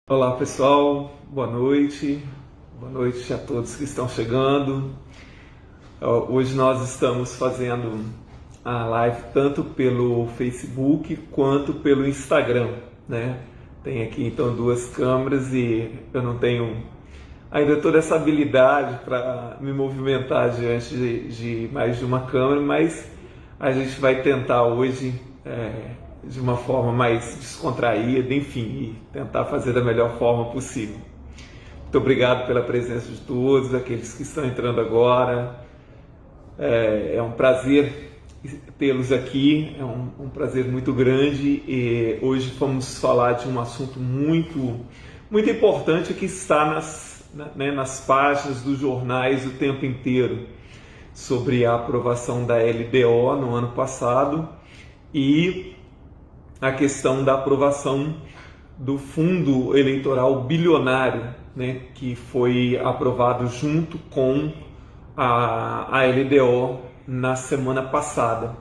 Olá pessoal, boa noite a todos que estão chegando. Hoje nós estamos fazendo a live tanto pelo Facebook quanto pelo Instagram, né? Tem aqui então duas câmeras e eu não tenho ainda toda essa habilidade para me movimentar diante de mais de uma câmera, mas a gente vai tentar hoje de uma forma mais descontraída, enfim, e tentar fazer da melhor forma possível. Muito obrigado pela presença de todos, aqueles que estão entrando agora. É um prazer tê-los aqui, é um prazer muito grande e hoje vamos falar de um assunto muito importante que está nas páginas dos jornais o tempo inteiro, sobre a aprovação da LDO no ano passado e a questão da aprovação do fundo eleitoral bilionário, né, que foi aprovado junto com a LDO na semana passada.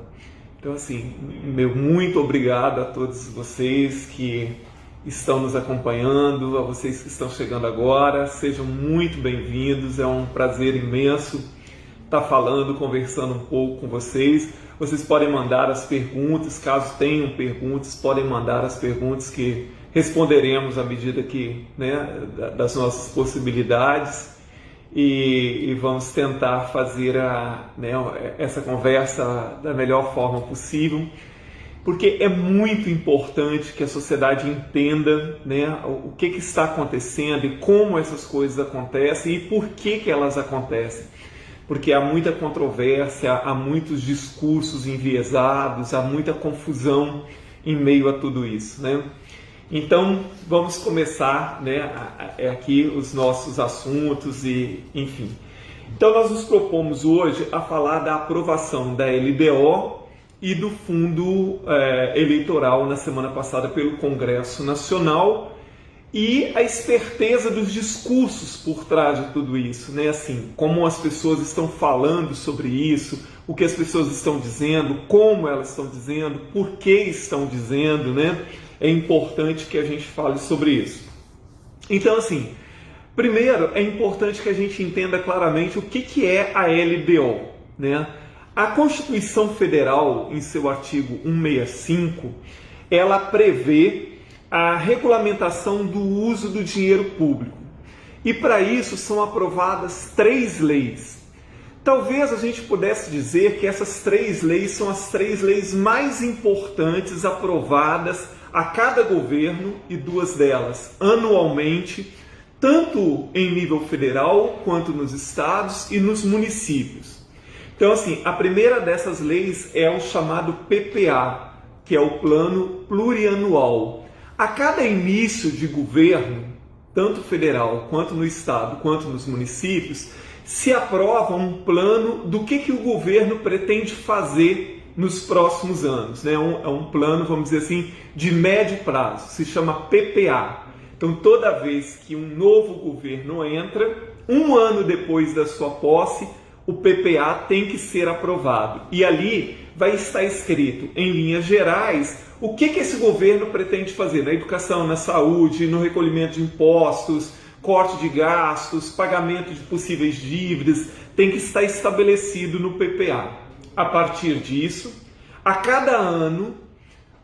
Então, assim, meu muito obrigado a todos vocês que estão nos acompanhando, a vocês que estão chegando agora, sejam muito bem-vindos, é um prazer imenso estar falando, conversando um pouco com vocês. Vocês podem mandar as perguntas, caso tenham perguntas, podem mandar as perguntas que responderemos à medida que, das nossas possibilidades e vamos tentar fazer essa conversa da melhor forma possível, porque é muito importante que a sociedade entenda, o que está acontecendo e como essas coisas acontecem e por que elas acontecem. Porque há muita controvérsia, há muitos discursos enviesados, há muita confusão em meio a tudo isso, né? Então, vamos começar, aqui os nossos assuntos e, enfim. Então, nós nos propomos hoje a falar da aprovação da LDO e do fundo eleitoral na semana passada pelo Congresso Nacional, e a esperteza dos discursos por trás de tudo isso, né? Assim, como as pessoas estão falando sobre isso, o que as pessoas estão dizendo, como elas estão dizendo, por que estão dizendo, né? É importante que a gente fale sobre isso. Então, assim, primeiro é importante que a gente entenda claramente o que é a LDO, né? A Constituição Federal, em seu artigo 165, ela prevê a regulamentação do uso do dinheiro público. E para isso são aprovadas 3 leis. Talvez a gente pudesse dizer que essas 3 leis são as 3 leis mais importantes aprovadas a cada governo, e 2 delas anualmente, tanto em nível federal quanto nos estados e nos municípios. Então, assim, a primeira dessas leis é o chamado PPA, que é o Plano Plurianual. A cada início de governo, tanto federal quanto no estado, quanto nos municípios, se aprova um plano do que o governo pretende fazer nos próximos anos, né? É um plano, vamos dizer assim, de médio prazo, se chama PPA. Então, toda vez que um novo governo entra, um ano depois da sua posse, o PPA tem que ser aprovado. E ali vai estar escrito, em linhas gerais, o que esse governo pretende fazer na educação, na saúde, no recolhimento de impostos, corte de gastos, pagamento de possíveis dívidas, tem que estar estabelecido no PPA. A partir disso, a cada ano,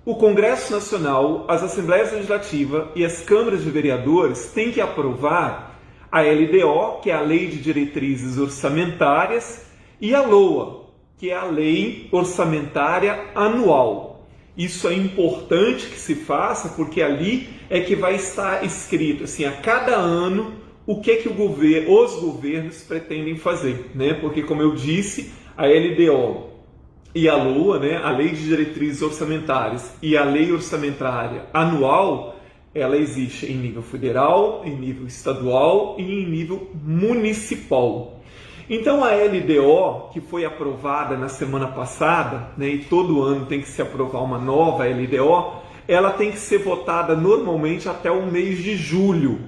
o Congresso Nacional, as Assembleias Legislativas e as Câmaras de Vereadores têm que aprovar a LDO, que é a Lei de Diretrizes Orçamentárias, e a LOA, que é a Lei Orçamentária Anual. Isso é importante que se faça, porque ali é que vai estar escrito, assim, a cada ano, o que os governos pretendem fazer, né? Porque, como eu disse, a LDO e a LOA, né, a Lei de Diretrizes Orçamentárias e a Lei Orçamentária Anual, ela existe em nível federal, em nível estadual e em nível municipal. Então a LDO, que foi aprovada na semana passada, né, e todo ano tem que se aprovar uma nova LDO, ela tem que ser votada normalmente até o mês de julho.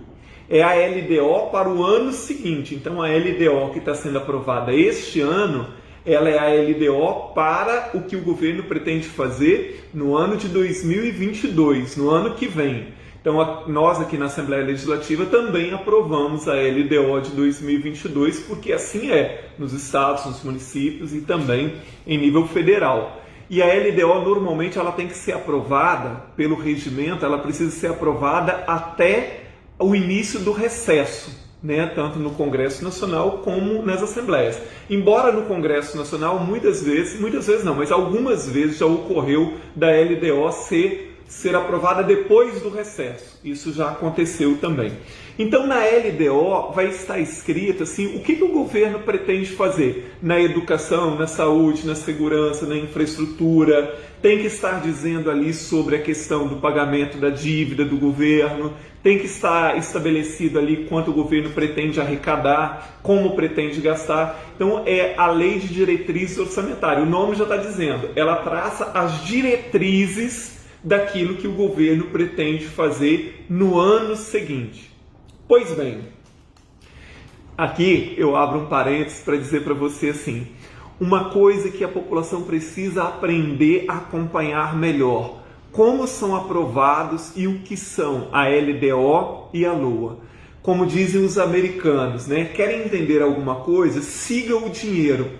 É a LDO para o ano seguinte. Então a LDO que está sendo aprovada este ano, ela é a LDO para o que o governo pretende fazer no ano de 2022, no ano que vem. Então, nós aqui na Assembleia Legislativa também aprovamos a LDO de 2022, porque assim é nos estados, nos municípios e também em nível federal. E a LDO, normalmente, ela tem que ser aprovada pelo regimento, ela precisa ser aprovada até o início do recesso, né? Tanto no Congresso Nacional como nas Assembleias. Embora no Congresso Nacional, muitas vezes não, mas algumas vezes já ocorreu da LDO ser aprovada depois do recesso. Isso já aconteceu também. Então, na LDO vai estar escrito assim, o que o governo pretende fazer na educação, na saúde, na segurança, na infraestrutura. Tem que estar dizendo ali sobre a questão do pagamento da dívida do governo, tem que estar estabelecido ali quanto o governo pretende arrecadar, como pretende gastar. Então, é a Lei de Diretrizes Orçamentárias. O nome já está dizendo, ela traça as diretrizes daquilo que o governo pretende fazer no ano seguinte. Pois bem, aqui eu abro um parênteses para dizer para você assim, uma coisa que a população precisa aprender a acompanhar melhor, como são aprovados e o que são a LDO e a LOA. Como dizem os americanos, né? Querem entender alguma coisa? Siga o dinheiro.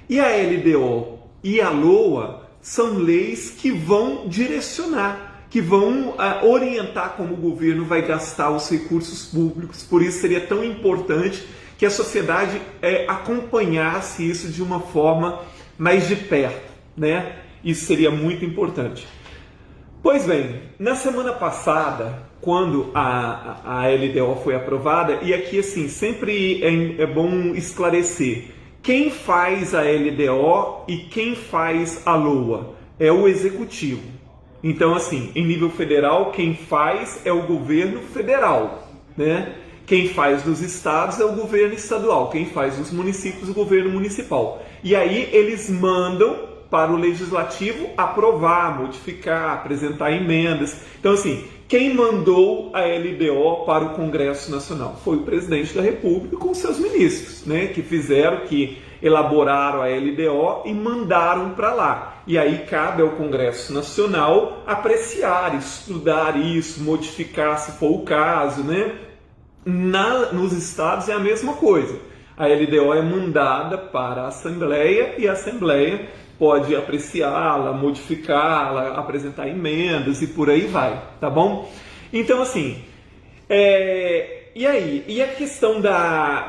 E a LDO e a LOA são leis que vão direcionar, que vão orientar como o governo vai gastar os recursos públicos. Por isso seria tão importante que a sociedade acompanhasse isso de uma forma mais de perto, né? Isso seria muito importante. Pois bem, na semana passada, quando a LDO foi aprovada, e aqui assim, sempre é bom esclarecer, quem faz a LDO e quem faz a LOA? É o Executivo. Então, assim, em nível federal, quem faz é o governo federal, né? Quem faz nos estados é o governo estadual. Quem faz nos municípios, o governo municipal. E aí eles mandam para o Legislativo aprovar, modificar, apresentar emendas. Então, assim, quem mandou a LDO para o Congresso Nacional? Foi o presidente da República com seus ministros, né? Que elaboraram a LDO e mandaram para lá. E aí cabe ao Congresso Nacional apreciar, estudar isso, modificar se for o caso, né? Nos estados é a mesma coisa. A LDO é mandada para a Assembleia e a Assembleia pode apreciá-la, modificá-la, apresentar emendas e por aí vai, tá bom? Então, assim, e aí? E a questão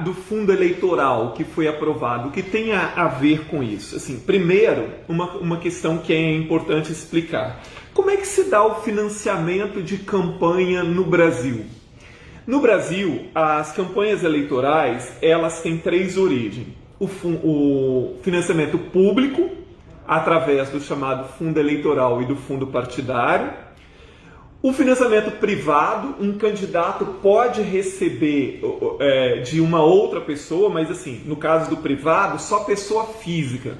do fundo eleitoral que foi aprovado, o que tem a ver com isso? Assim, primeiro, uma questão que é importante explicar. Como é que se dá o financiamento de campanha no Brasil? No Brasil, as campanhas eleitorais, elas têm três origens. O financiamento público, através do chamado fundo eleitoral e do fundo partidário. O financiamento privado, um candidato pode receber de uma outra pessoa, mas assim, no caso do privado, só pessoa física.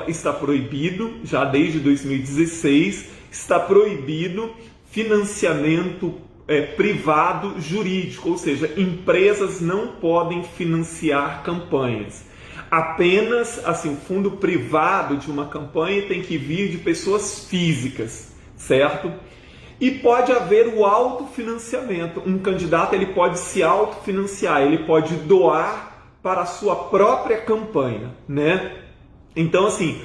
Está proibido, já desde 2016, está proibido financiamento privado jurídico, ou seja, empresas não podem financiar campanhas. Apenas, assim, o fundo privado de uma campanha tem que vir de pessoas físicas, certo? E pode haver o autofinanciamento. Um candidato ele pode se autofinanciar, ele pode doar para a sua própria campanha, né? Então, assim,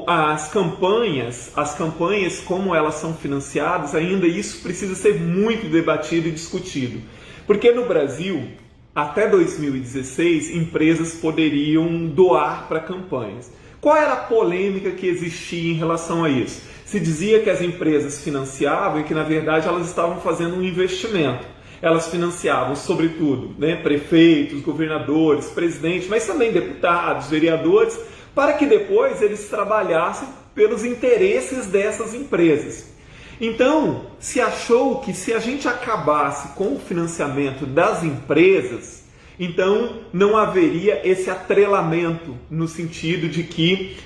as campanhas, como elas são financiadas, ainda isso precisa ser muito debatido e discutido. Porque no Brasil, até 2016, empresas poderiam doar para campanhas. Qual era a polêmica que existia em relação a isso? Se dizia que as empresas financiavam e que, na verdade, elas estavam fazendo um investimento. Elas financiavam, sobretudo, né, prefeitos, governadores, presidentes, mas também deputados, vereadores, para que depois eles trabalhassem pelos interesses dessas empresas. Então, se achou que se a gente acabasse com o financiamento das empresas, então não haveria esse atrelamento no sentido de que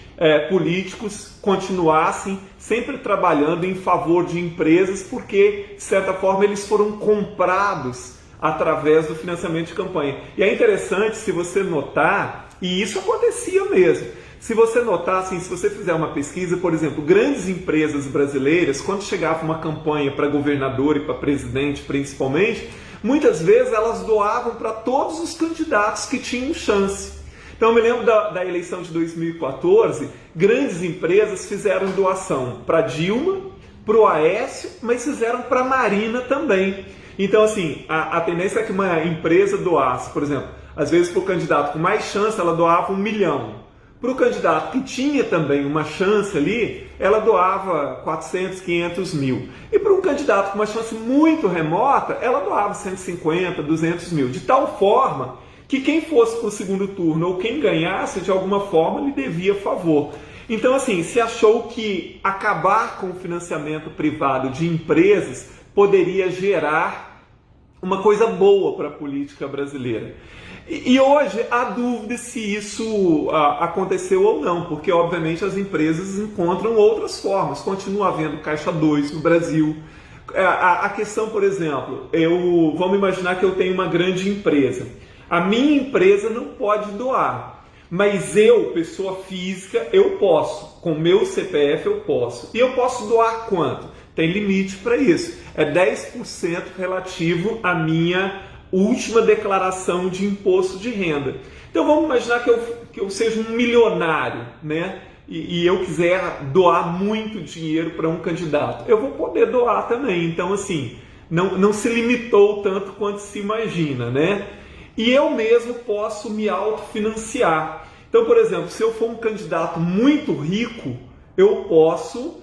políticos continuassem sempre trabalhando em favor de empresas porque, de certa forma, eles foram comprados através do financiamento de campanha. E é interessante, se você notar, e isso acontecia mesmo, Se você notar, assim, se você fizer uma pesquisa, por exemplo, grandes empresas brasileiras, quando chegava uma campanha para governador e para presidente principalmente, muitas vezes elas doavam para todos os candidatos que tinham chance. Então eu me lembro da eleição de 2014, grandes empresas fizeram doação para Dilma, para o Aécio, mas fizeram para a Marina também. Então assim, a tendência é que uma empresa doasse, por exemplo, às vezes para o candidato com mais chance ela doava 1 milhão. Para o candidato que tinha também uma chance ali, ela doava 400, 500 mil. E para um candidato com uma chance muito remota, ela doava 150, 200 mil. De tal forma que quem fosse para o segundo turno ou quem ganhasse, de alguma forma, lhe devia favor. Então, assim, se achou que acabar com o financiamento privado de empresas poderia gerar uma coisa boa para a política brasileira. E hoje há dúvida se isso aconteceu ou não, porque obviamente as empresas encontram outras formas. Continua havendo Caixa 2 no Brasil. A questão, por exemplo, vamos imaginar que eu tenho uma grande empresa. A minha empresa não pode doar, mas eu, pessoa física, eu posso. Com meu CPF eu posso. E eu posso doar quanto? Tem limite para isso. É 10% relativo à minha última declaração de imposto de renda. Então vamos imaginar que eu seja um milionário, né? E eu quiser doar muito dinheiro para um candidato. Eu vou poder doar também. Então assim, não se limitou tanto quanto se imagina, né? E eu mesmo posso me autofinanciar. Então, por exemplo, se eu for um candidato muito rico, eu posso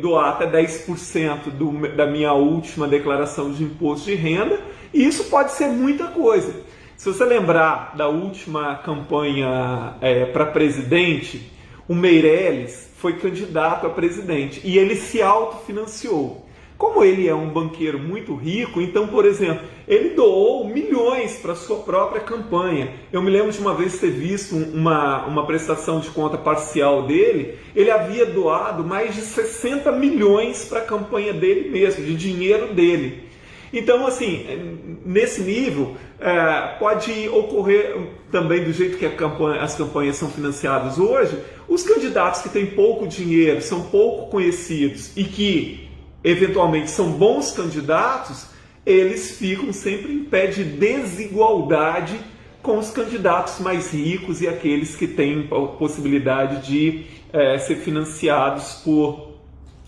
doar até 10% da minha última declaração de imposto de renda, e isso pode ser muita coisa. Se você lembrar da última campanha para presidente, o Meirelles foi candidato a presidente e ele se autofinanciou. Como ele é um banqueiro muito rico, então, por exemplo, ele doou milhões para sua própria campanha. Eu me lembro de uma vez ter visto uma prestação de conta parcial dele, ele havia doado mais de 60 milhões para a campanha dele mesmo, de dinheiro dele. Então, assim, nesse nível, pode ocorrer também do jeito que as campanhas são financiadas hoje, os candidatos que têm pouco dinheiro, são pouco conhecidos e que eventualmente são bons candidatos, eles ficam sempre em pé de desigualdade com os candidatos mais ricos e aqueles que têm a possibilidade de ser financiados por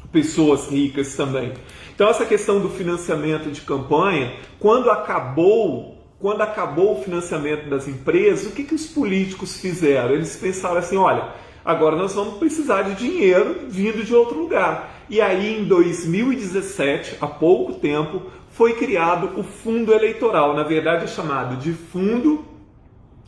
pessoas ricas também. Então essa questão do financiamento de campanha, quando acabou o financiamento das empresas, o que os políticos fizeram? Eles pensaram assim, olha, agora nós vamos precisar de dinheiro vindo de outro lugar. E aí em 2017, há pouco tempo, foi criado o Fundo Eleitoral. Na verdade é chamado de Fundo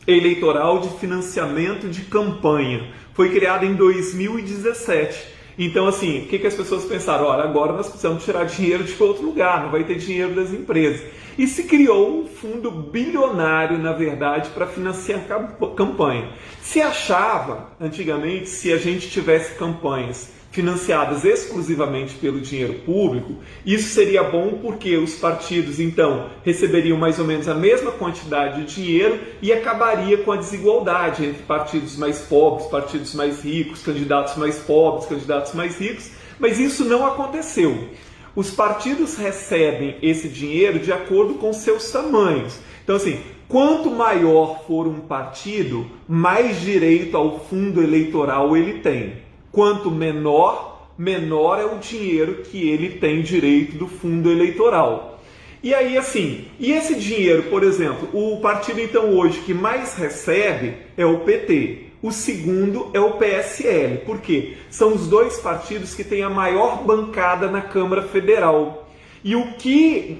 Eleitoral de Financiamento de Campanha. Foi criado em 2017. Então, assim, o que as pessoas pensaram? Olha, agora nós precisamos tirar dinheiro de outro lugar, não vai ter dinheiro das empresas. E se criou um fundo bilionário, na verdade, para financiar a campanha. Se achava, antigamente, se a gente tivesse campanhas financiadas exclusivamente pelo dinheiro público, isso seria bom porque os partidos, então, receberiam mais ou menos a mesma quantidade de dinheiro e acabaria com a desigualdade entre partidos mais pobres, partidos mais ricos, candidatos mais pobres, candidatos mais ricos, mas isso não aconteceu. Os partidos recebem esse dinheiro de acordo com seus tamanhos. Então, assim, quanto maior for um partido, mais direito ao fundo eleitoral ele tem. Quanto menor é o dinheiro que ele tem direito do fundo eleitoral. E aí, assim, e esse dinheiro, por exemplo, o partido então hoje que mais recebe é o PT. O segundo é o PSL. Por quê? São os dois partidos que têm a maior bancada na Câmara Federal. E o que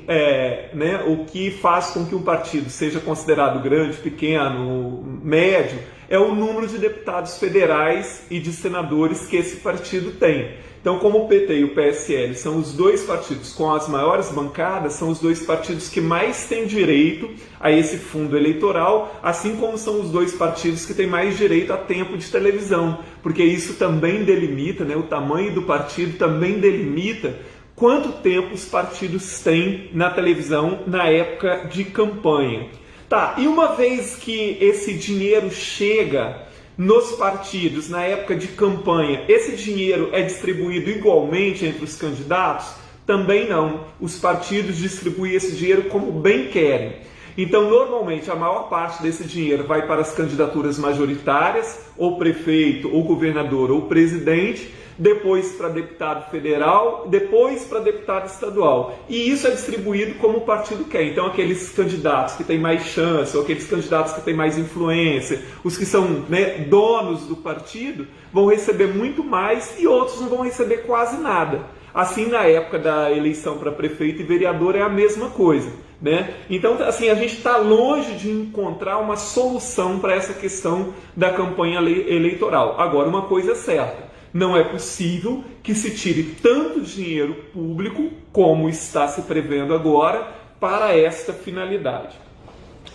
faz com que um partido seja considerado grande, pequeno, médio, é o número de deputados federais e de senadores que esse partido tem. Então, como o PT e o PSL são os dois partidos com as maiores bancadas, são os dois partidos que mais têm direito a esse fundo eleitoral, assim como são os dois partidos que têm mais direito a tempo de televisão, porque isso também delimita, o tamanho do partido também delimita quanto tempo os partidos têm na televisão na época de campanha. Tá, e uma vez que esse dinheiro chega nos partidos, na época de campanha, esse dinheiro é distribuído igualmente entre os candidatos? Também não. Os partidos distribuem esse dinheiro como bem querem. Então, normalmente, a maior parte desse dinheiro vai para as candidaturas majoritárias, ou prefeito, ou governador, ou presidente, depois para deputado federal, depois para deputado estadual. E isso é distribuído como o partido quer. Então, aqueles candidatos que têm mais chance, ou aqueles candidatos que têm mais influência, os que são, né, donos do partido, vão receber muito mais e outros não vão receber quase nada. Assim, na época da eleição para prefeito e vereador é a mesma coisa, né? Então, assim, a gente está longe de encontrar uma solução para essa questão da campanha eleitoral. Agora, uma coisa é certa, não é possível que se tire tanto dinheiro público como está se prevendo agora para esta finalidade.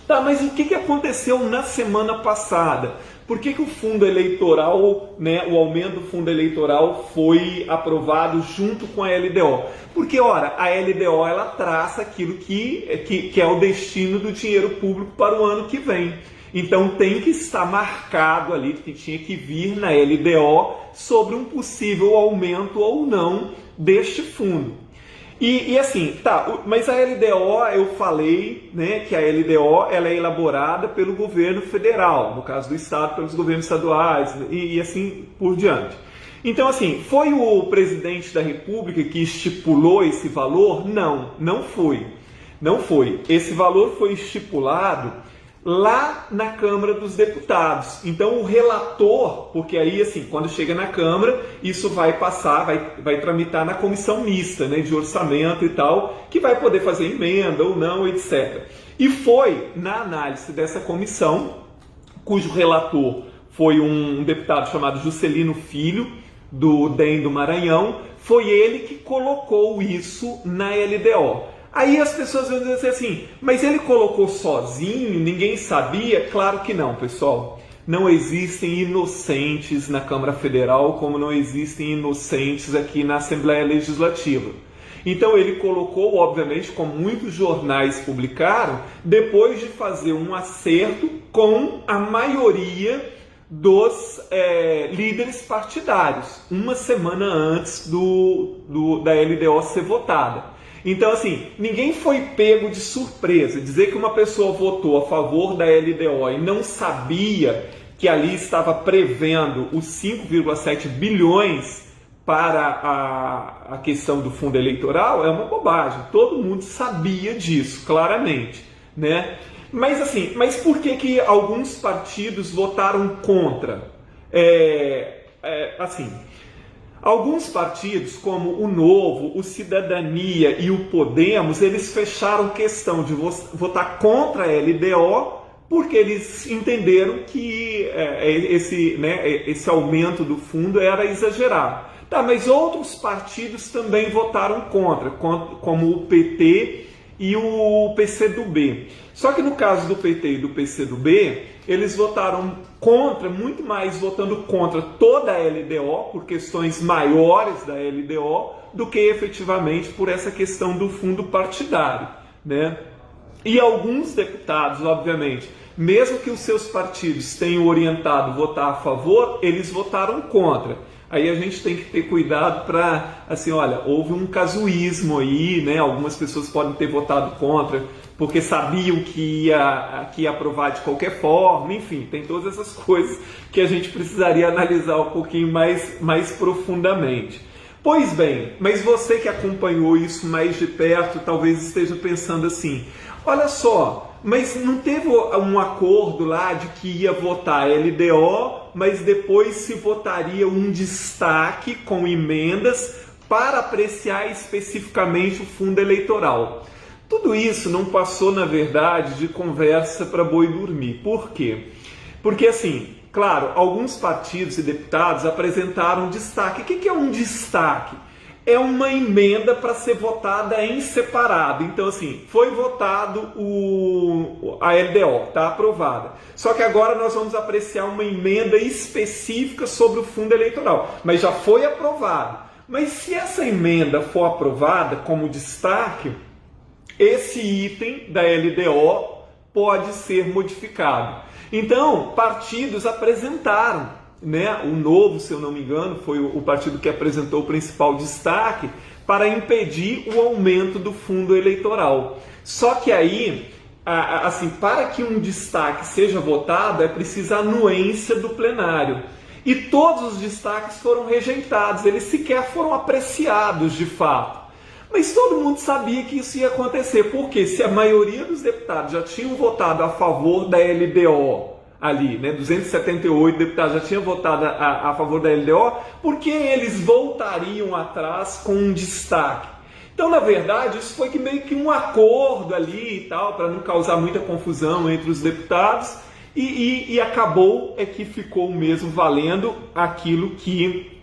Tá, mas o que aconteceu na semana passada? Por que o fundo eleitoral, né, o aumento do fundo eleitoral foi aprovado junto com a LDO? Porque, ora, a LDO ela traça aquilo que é o destino do dinheiro público para o ano que vem. Então tem que estar marcado ali, que tinha que vir na LDO sobre um possível aumento ou não deste fundo. E assim, tá, mas a LDO, eu falei, né, que a LDO ela é elaborada pelo governo federal, no caso do estado, pelos governos estaduais e assim por diante. Então, assim, foi o presidente da República que estipulou esse valor? Não, não foi. Não foi. Esse valor foi estipulado lá na Câmara dos Deputados. Então o relator, porque aí assim, quando chega na Câmara, isso vai passar, vai tramitar na comissão mista, né, de orçamento e tal, que vai poder fazer emenda ou não, etc. E foi na análise dessa comissão, cujo relator foi um deputado chamado Juscelino Filho, do DEM do Maranhão, foi ele que colocou isso na LDO. Aí as pessoas vão dizer assim, mas ele colocou sozinho, ninguém sabia? Claro que não, pessoal. Não existem inocentes na Câmara Federal, como não existem inocentes aqui na Assembleia Legislativa. Então ele colocou, obviamente, como muitos jornais publicaram, depois de fazer um acerto com a maioria dos líderes partidários, uma semana antes da LDO ser votada. Então, assim, ninguém foi pego de surpresa. Dizer que uma pessoa votou a favor da LDO e não sabia que ali estava prevendo os 5,7 bilhões para a questão do fundo eleitoral é uma bobagem. Todo mundo sabia disso, claramente, né? Mas, assim, por que alguns partidos votaram contra? Alguns partidos, como o Novo, o Cidadania e o Podemos, eles fecharam questão de votar contra a LDO porque eles entenderam que esse aumento do fundo era exagerado. Tá, mas outros partidos também votaram contra, como o PT e o PCdoB. Só que no caso do PT e do PCdoB, eles votaram contra, muito mais votando contra toda a LDO, por questões maiores da LDO, do que efetivamente por essa questão do fundo partidário, né? E alguns deputados, obviamente, mesmo que os seus partidos tenham orientado votar a favor, eles votaram contra. Aí a gente tem que ter cuidado para, assim, olha, houve um casuísmo aí, né? Algumas pessoas podem ter votado contra porque sabiam que ia aprovar de qualquer forma, enfim, tem todas essas coisas que a gente precisaria analisar um pouquinho mais profundamente. Pois bem, mas você que acompanhou isso mais de perto, talvez esteja pensando assim, olha só, mas não teve um acordo lá de que ia votar LDO, mas depois se votaria um destaque com emendas para apreciar especificamente o fundo eleitoral. Tudo isso não passou, na verdade, de conversa para boi dormir. Por quê? Porque, assim, claro, alguns partidos e deputados apresentaram destaque. O que é um destaque? É uma emenda para ser votada em separado. Então, assim, foi votado a LDO, está aprovada. Só que agora nós vamos apreciar uma emenda específica sobre o fundo eleitoral. Mas já foi aprovado. Mas se essa emenda for aprovada como destaque, esse item da LDO pode ser modificado. Então, partidos apresentaram, né? O Novo, se eu não me engano, foi o partido que apresentou o principal destaque para impedir o aumento do fundo eleitoral. Só que aí, assim, para que um destaque seja votado, é preciso a anuência do plenário. E todos os destaques foram rejeitados, eles sequer foram apreciados de fato. Mas todo mundo sabia que isso ia acontecer, porque se a maioria dos deputados já tinham votado a favor da LDO ali, né, 278 deputados já tinham votado a favor da LDO, por que eles voltariam atrás com um destaque? Então, na verdade, isso foi meio que um acordo ali e tal, para não causar muita confusão entre os deputados, e acabou que ficou mesmo valendo aquilo que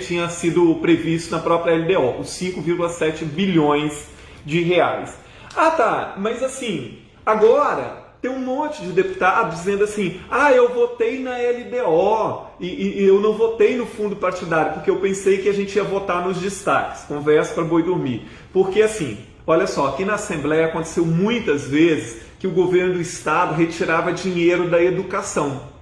tinha sido previsto na própria LDO, os 5,7 bilhões de reais. Ah, tá, mas assim, agora tem um monte de deputados dizendo assim, eu votei na LDO e eu não votei no fundo partidário, porque eu pensei que a gente ia votar nos destaques, conversa para boi dormir. Porque assim, olha só, aqui na Assembleia aconteceu muitas vezes que o governo do Estado retirava dinheiro da educação.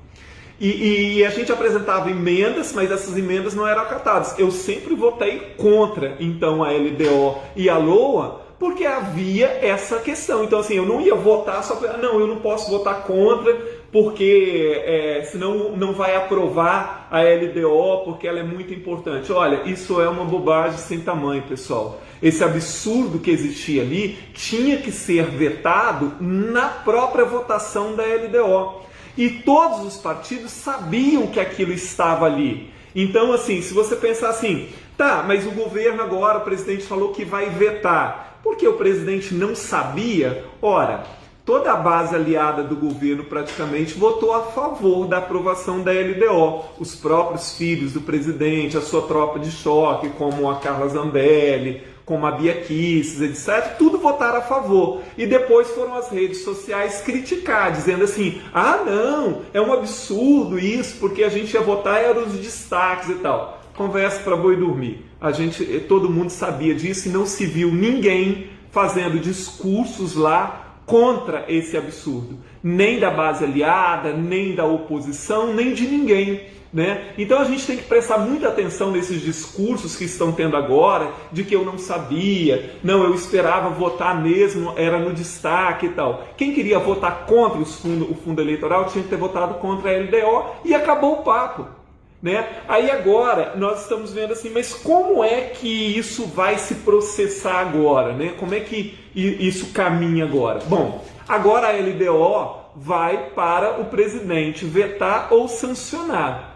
E a gente apresentava emendas, mas essas emendas não eram acatadas. Eu sempre votei contra, então, a LDO e a LOA, porque havia essa questão. Então, assim, eu não ia votar só para... Não, eu não posso votar contra, porque senão não vai aprovar a LDO, porque ela é muito importante. Olha, isso é uma bobagem sem tamanho, pessoal. Esse absurdo que existia ali tinha que ser vetado na própria votação da LDO. E todos os partidos sabiam que aquilo estava ali. Então, assim, se você pensar assim, tá, mas o governo agora, o presidente falou que vai vetar. Por que o presidente não sabia? Ora, toda a base aliada do governo praticamente votou a favor da aprovação da LDO. Os próprios filhos do presidente, a sua tropa de choque, como a Carla Zambelli, como a Bia Kicis, etc., tudo votaram a favor. E depois foram as redes sociais criticar, dizendo assim, não, é um absurdo isso, porque a gente ia votar eram os destaques e tal. Conversa para boi dormir. Todo mundo sabia disso e não se viu ninguém fazendo discursos lá contra esse absurdo. Nem da base aliada, nem da oposição, nem de ninguém. Né? Então a gente tem que prestar muita atenção nesses discursos que estão tendo agora, de que eu não sabia, não, eu esperava votar mesmo, era no destaque e tal. Quem queria votar contra o fundo eleitoral tinha que ter votado contra a LDO e acabou o papo. Né? Aí agora nós estamos vendo assim, mas como é que isso vai se processar agora? Né? Como é que isso caminha agora? Bom, agora a LDO vai para o presidente vetar ou sancionar.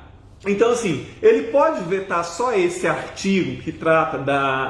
Então, assim, ele pode vetar só esse artigo que trata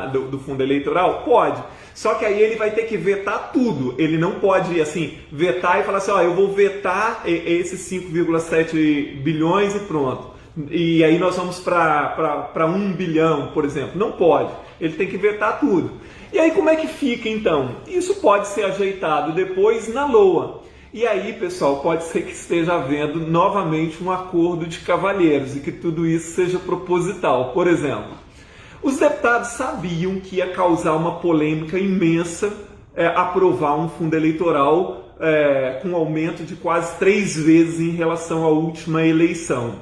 do fundo eleitoral? Pode. Só que aí ele vai ter que vetar tudo. Ele não pode, assim, vetar e falar assim, eu vou vetar esses 5,7 bilhões e pronto. E aí nós vamos para 1 bilhão, por exemplo. Não pode. Ele tem que vetar tudo. E aí como é que fica, então? Isso pode ser ajeitado depois na LOA. E aí, pessoal, pode ser que esteja havendo novamente um acordo de cavalheiros e que tudo isso seja proposital. Por exemplo, os deputados sabiam que ia causar uma polêmica imensa aprovar um fundo eleitoral com aumento de quase 3 vezes em relação à última eleição.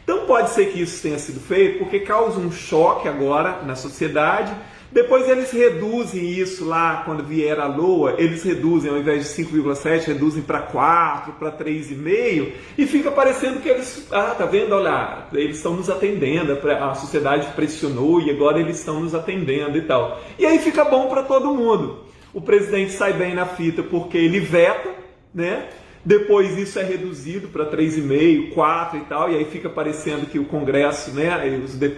Então pode ser que isso tenha sido feito porque causa um choque agora na sociedade. Depois eles reduzem isso lá, quando vier a LOA, eles reduzem, ao invés de 5,7, reduzem para 4, para 3,5, e fica parecendo que eles, tá vendo, olha, eles estão nos atendendo, a sociedade pressionou e agora eles estão nos atendendo e tal. E aí fica bom para todo mundo. O presidente sai bem na fita porque ele veta, né? Depois isso é reduzido para 3,5, 4 e tal, e aí fica parecendo que o Congresso, né,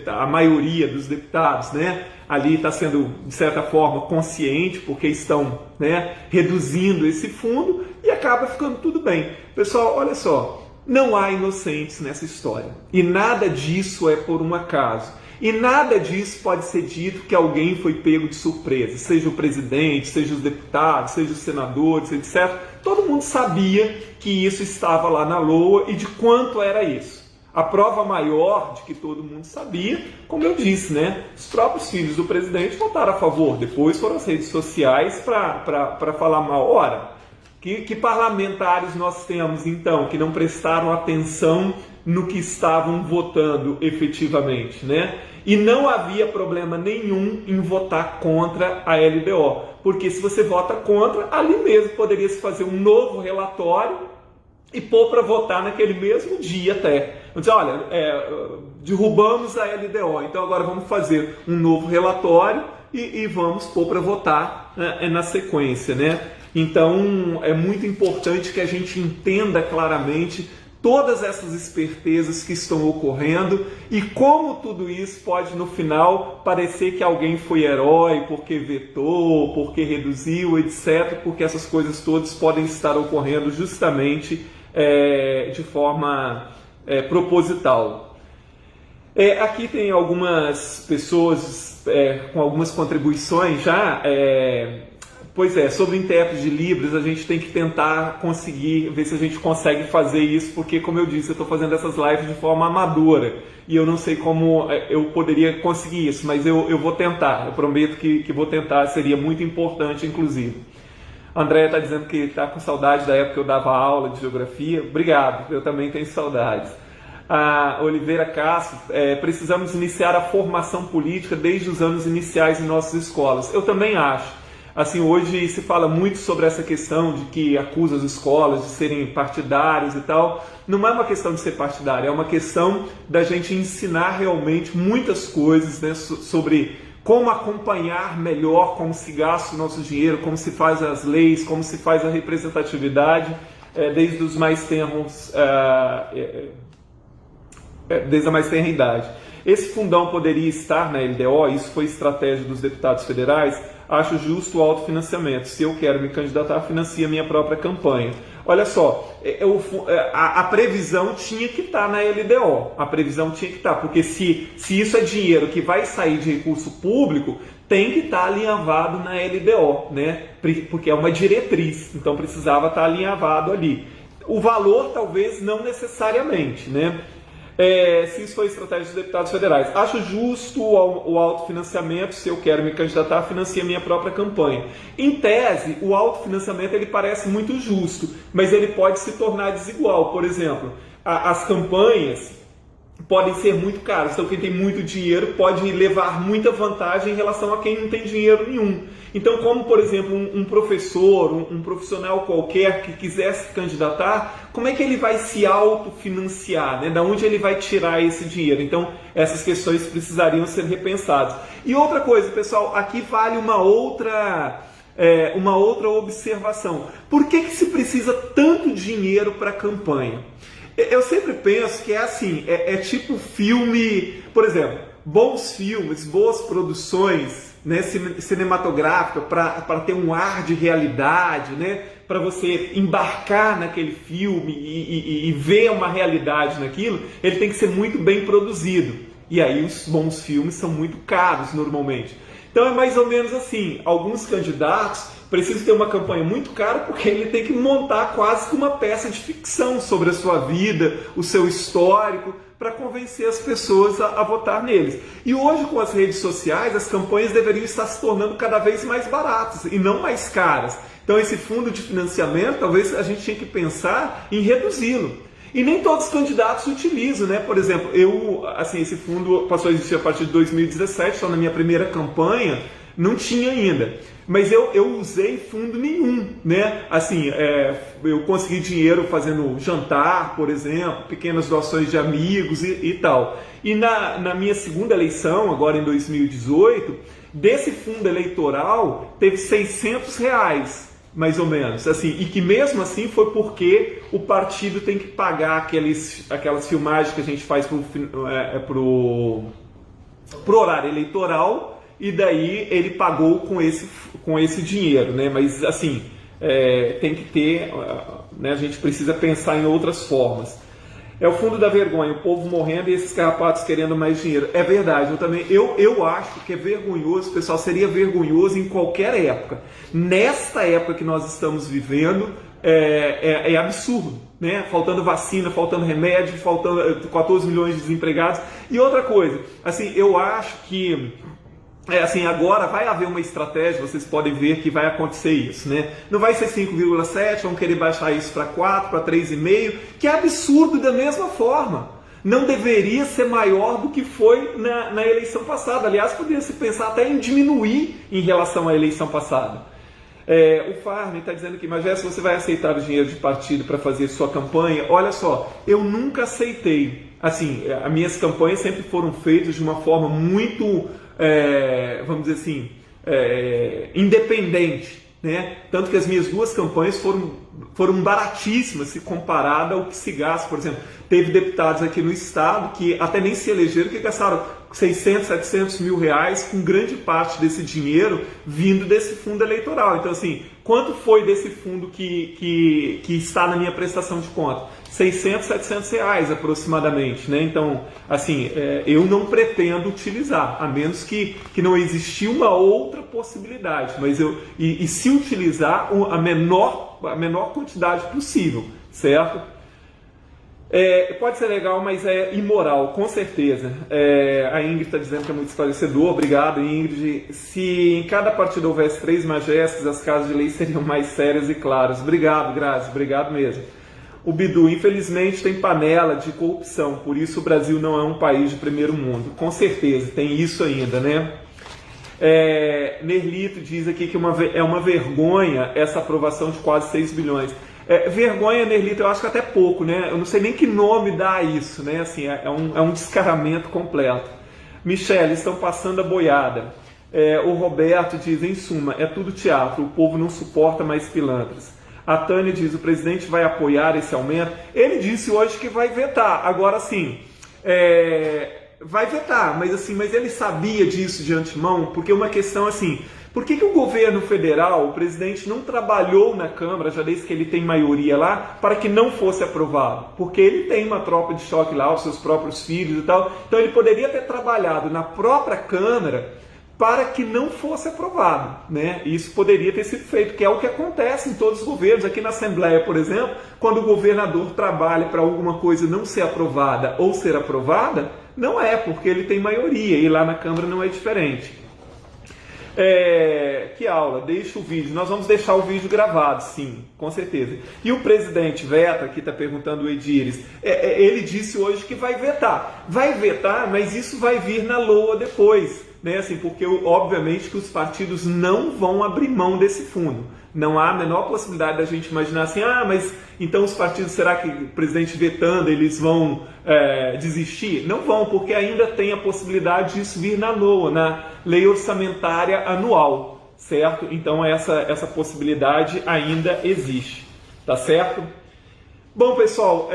a maioria dos deputados, né, ali está sendo, de certa forma, consciente, porque estão, né, reduzindo esse fundo, e acaba ficando tudo bem. Pessoal, olha só, não há inocentes nessa história, e nada disso é por um acaso. E nada disso pode ser dito que alguém foi pego de surpresa, seja o presidente, seja os deputados, seja os senadores, etc. Todo mundo sabia que isso estava lá na LOA e de quanto era isso. A prova maior de que todo mundo sabia, como eu disse, né? Os próprios filhos do presidente votaram a favor, depois foram as redes sociais para falar mal. Ora, Que parlamentares nós temos, então, que não prestaram atenção no que estavam votando efetivamente, né? E não havia problema nenhum em votar contra a LDO, porque se você vota contra, ali mesmo poderia se fazer um novo relatório e pôr para votar naquele mesmo dia até. Então, dizer, olha, derrubamos a LDO, então agora vamos fazer um novo relatório e vamos pôr para votar, né, na sequência, né? Então é muito importante que a gente entenda claramente todas essas espertezas que estão ocorrendo e como tudo isso pode no final parecer que alguém foi herói porque vetou, porque reduziu, etc. Porque essas coisas todas podem estar ocorrendo justamente de forma proposital. Aqui tem algumas pessoas com algumas contribuições já. Pois é, sobre o intérprete de Libras, a gente tem que tentar conseguir, ver se a gente consegue fazer isso, porque, como eu disse, eu estou fazendo essas lives de forma amadora, e eu não sei como eu poderia conseguir isso, mas eu vou tentar, eu prometo que vou tentar, seria muito importante, inclusive. A Andréia está dizendo que está com saudade da época que eu dava aula de geografia. Obrigado, eu também tenho saudades. A Oliveira Castro, precisamos iniciar a formação política desde os anos iniciais em nossas escolas. Eu também acho. Assim, hoje se fala muito sobre essa questão de que acusa as escolas de serem partidárias e tal. Não é uma questão de ser partidário, é uma questão da gente ensinar realmente muitas coisas, né, sobre como acompanhar melhor como se gasta o nosso dinheiro, como se faz as leis, como se faz a representatividade, desde os mais tenros, desde a mais tenra idade. Esse fundão poderia estar na LDO, isso foi estratégia dos deputados federais. Acho justo o autofinanciamento. Se eu quero me candidatar, financia a minha própria campanha. Olha só, a previsão tinha que estar na LDO. A previsão tinha que estar, porque se isso é dinheiro que vai sair de recurso público, tem que estar alinhavado na LDO, né? Porque é uma diretriz, então precisava estar alinhavado ali. O valor, talvez, não necessariamente, né? Se isso foi estratégia dos deputados federais. Acho justo o autofinanciamento. Se eu quero me candidatar, financia a minha própria campanha. Em tese, o autofinanciamento ele parece muito justo, mas ele pode se tornar desigual. Por exemplo, as campanhas podem ser muito caras, então quem tem muito dinheiro pode levar muita vantagem em relação a quem não tem dinheiro nenhum. Então, como por exemplo um professor, um profissional qualquer que quiser se candidatar, como é que ele vai se autofinanciar, né? Da onde ele vai tirar esse dinheiro? Então, essas questões precisariam ser repensadas. E outra coisa, pessoal, aqui vale uma outra observação. Por que se precisa tanto dinheiro para a campanha? Eu sempre penso que é assim, tipo filme, por exemplo, bons filmes, boas produções, né, cinematográficas para ter um ar de realidade, né, para você embarcar naquele filme e ver uma realidade naquilo, ele tem que ser muito bem produzido. E aí os bons filmes são muito caros normalmente. Então é mais ou menos assim, alguns candidatos precisam ter uma campanha muito cara porque ele tem que montar quase que uma peça de ficção sobre a sua vida, o seu histórico, para convencer as pessoas a votar neles. E hoje com as redes sociais, as campanhas deveriam estar se tornando cada vez mais baratas e não mais caras. Então esse fundo de financiamento, talvez a gente tinha que pensar em reduzi-lo. E nem todos os candidatos utilizam, né? Por exemplo, esse fundo passou a existir a partir de 2017, só na minha primeira campanha, não tinha ainda. Mas eu usei fundo nenhum, né? Assim, eu consegui dinheiro fazendo jantar, por exemplo, pequenas doações de amigos e tal. E na minha segunda eleição, agora em 2018, desse fundo eleitoral, teve R$600, mais ou menos, assim, e que mesmo assim foi porque o partido tem que pagar aquelas filmagens que a gente faz pro horário eleitoral, e daí ele pagou com esse dinheiro, né? Mas assim, tem que ter, né? A gente precisa pensar em outras formas. É o fundo da vergonha, o povo morrendo e esses carrapatos querendo mais dinheiro. É verdade, eu acho que é vergonhoso, pessoal, seria vergonhoso em qualquer época. Nesta época que nós estamos vivendo, é absurdo, né? Faltando vacina, faltando remédio, faltando 14 milhões de desempregados. E outra coisa, assim, eu acho que assim, agora vai haver uma estratégia, vocês podem ver que vai acontecer isso, né? Não vai ser 5,7, vão querer baixar isso para 4, para 3,5, que é absurdo da mesma forma. Não deveria ser maior do que foi na eleição passada. Aliás, poderia se pensar até em diminuir em relação à eleição passada. O Farm está dizendo que, mas se você vai aceitar o dinheiro de partido para fazer sua campanha, olha só, eu nunca aceitei. Assim, as minhas campanhas sempre foram feitas de uma forma muito, vamos dizer assim, independente, né? Tanto que as minhas duas campanhas foram baratíssimas se comparada ao que se gasta. Por exemplo, teve deputados aqui no estado que até nem se elegeram, que gastaram 600, 700 mil reais, com grande parte desse dinheiro vindo desse fundo eleitoral. Então, assim, quanto foi desse fundo que está na minha prestação de conta? 600, 700 reais aproximadamente, né? Então, assim, eu não pretendo utilizar, a menos que não existir uma outra possibilidade, mas e se utilizar a menor quantidade possível, certo? Pode ser legal, mas é imoral, com certeza. A Ingrid está dizendo que é muito esclarecedor. Obrigado, Ingrid. Se em cada partido houvesse 3 majestas, as casas de lei seriam mais sérias e claras. Obrigado, Grazi, obrigado mesmo. O Bidu, infelizmente tem panela de corrupção, por isso o Brasil não é um país de primeiro mundo. Com certeza, tem isso ainda, né? Nerlito diz aqui que é uma vergonha essa aprovação de quase 6 bilhões. Vergonha, Nerlito, eu acho que até pouco, né? Eu não sei nem que nome dá a isso, né? Assim, é um descaramento completo. Michele, estão passando a boiada. O Roberto diz, em suma, é tudo teatro, o povo não suporta mais pilantras. A Tânia diz, o presidente vai apoiar esse aumento. Ele disse hoje que vai vetar. Agora sim, vai vetar, mas ele sabia disso de antemão, porque uma questão assim, por que o governo federal, o presidente não trabalhou na Câmara, já desde que ele tem maioria lá, para que não fosse aprovado? Porque ele tem uma tropa de choque lá, os seus próprios filhos e tal, então ele poderia ter trabalhado na própria Câmara para que não fosse aprovado, né? Isso poderia ter sido feito, que é o que acontece em todos os governos. Aqui na Assembleia, por exemplo, quando o governador trabalha para alguma coisa não ser aprovada ou ser aprovada, não é, porque ele tem maioria, e lá na Câmara não é diferente. Que aula, deixa o vídeo. Nós vamos deixar o vídeo gravado, sim, com certeza. E o presidente veta, aqui está perguntando o Edires, ele disse hoje que vai vetar. Vai vetar, mas isso vai vir na LOA depois. Né, assim, porque obviamente que os partidos não vão abrir mão desse fundo. Não há a menor possibilidade da gente imaginar assim, mas então os partidos, será que o presidente vetando, eles vão desistir? Não vão, porque ainda tem a possibilidade disso vir na LOA, na Lei Orçamentária Anual, certo? Então essa possibilidade ainda existe, tá certo? Bom, pessoal,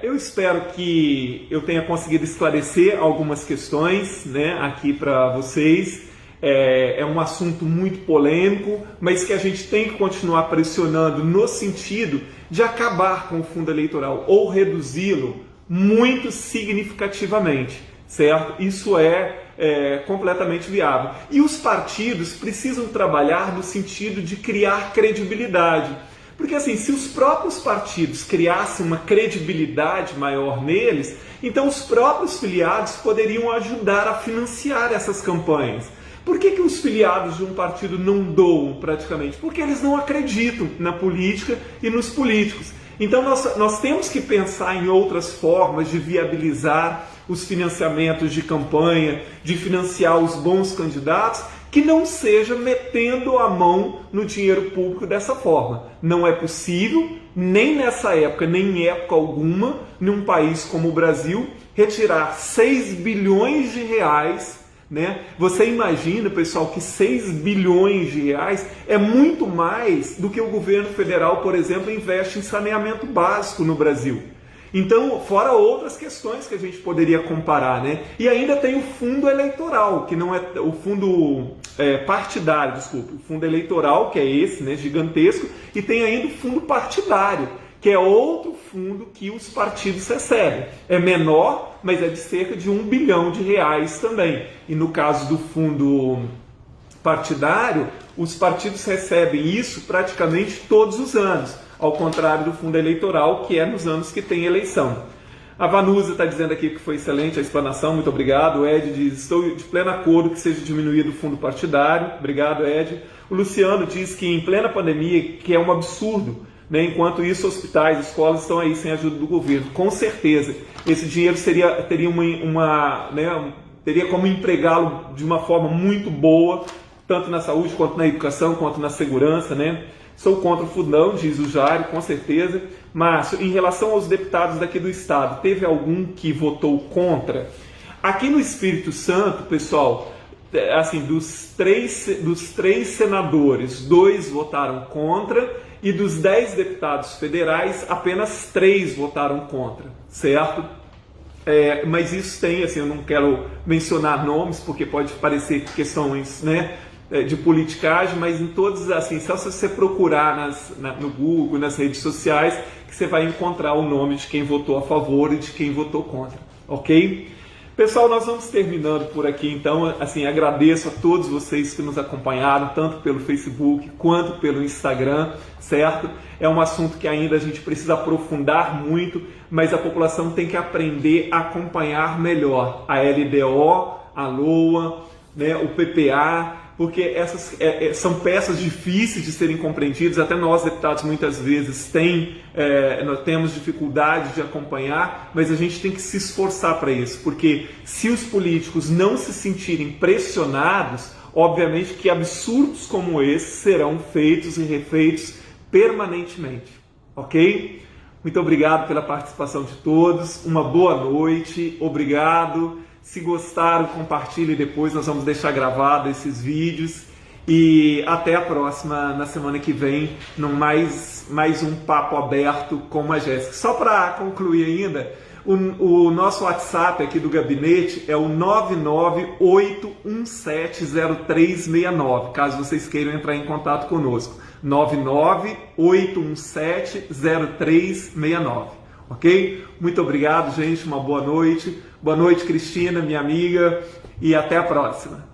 eu espero que eu tenha conseguido esclarecer algumas questões, né, aqui para vocês. É um assunto muito polêmico, mas que a gente tem que continuar pressionando no sentido de acabar com o fundo eleitoral ou reduzi-lo muito significativamente, certo? Isso é completamente viável. E os partidos precisam trabalhar no sentido de criar credibilidade. Porque assim, se os próprios partidos criassem uma credibilidade maior neles, então os próprios filiados poderiam ajudar a financiar essas campanhas. Por que os filiados de um partido não doam praticamente? Porque eles não acreditam na política e nos políticos. Então nós temos que pensar em outras formas de viabilizar os financiamentos de campanha, de financiar os bons candidatos, que não seja metendo a mão no dinheiro público dessa forma. Não é possível, nem nessa época, nem em época alguma, num país como o Brasil, retirar 6 bilhões de reais, né? Você imagina, pessoal, que 6 bilhões de reais é muito mais do que o governo federal, por exemplo, investe em saneamento básico no Brasil. Então, fora outras questões que a gente poderia comparar, né? E ainda tem o fundo eleitoral, que não é o fundo partidário, desculpa, o fundo eleitoral, que é esse, né, gigantesco, e tem ainda o fundo partidário, que é outro fundo que os partidos recebem. É menor, mas é de cerca de 1 bilhão de reais também. E no caso do fundo partidário, os partidos recebem isso praticamente todos os anos, ao contrário do fundo eleitoral, que é nos anos que tem eleição. A Vanusa está dizendo aqui que foi excelente a explanação, muito obrigado. O Ed diz, estou de pleno acordo que seja diminuído o fundo partidário. Obrigado, Ed. O Luciano diz que em plena pandemia, que é um absurdo, né? Enquanto isso, hospitais, escolas estão aí sem ajuda do governo. Com certeza, esse dinheiro teria como empregá-lo de uma forma muito boa, tanto na saúde, quanto na educação, quanto na segurança, né? Sou contra o fundão, diz o Jário, com certeza. Márcio, em relação aos deputados daqui do estado, teve algum que votou contra? Aqui no Espírito Santo, pessoal, assim, dos três senadores, 2 votaram contra, e dos 10 deputados federais, apenas 3 votaram contra, certo? Mas isso tem, assim, eu não quero mencionar nomes, porque pode parecer questões, né, de politicagem, mas em todos, assim, só se você procurar no Google, nas redes sociais, que você vai encontrar o nome de quem votou a favor e de quem votou contra, ok? Pessoal, nós vamos terminando por aqui, então, assim, agradeço a todos vocês que nos acompanharam, tanto pelo Facebook quanto pelo Instagram, certo? É um assunto que ainda a gente precisa aprofundar muito, mas a população tem que aprender a acompanhar melhor a LDO, a LOA, né, o PPA, porque essas são peças difíceis de serem compreendidas, até nós, deputados, muitas vezes nós temos dificuldade de acompanhar, mas a gente tem que se esforçar para isso, porque se os políticos não se sentirem pressionados, obviamente que absurdos como esse serão feitos e refeitos permanentemente, ok? Muito obrigado pela participação de todos, uma boa noite, obrigado. Se gostaram, compartilhe depois, nós vamos deixar gravado esses vídeos. E até a próxima, na semana que vem, num mais um papo aberto com a Jéssica. Só para concluir ainda, o nosso WhatsApp aqui do gabinete é o 998170369, caso vocês queiram entrar em contato conosco. 998170369. Ok? Muito obrigado, gente. Uma boa noite. Boa noite, Cristina, minha amiga. E até a próxima.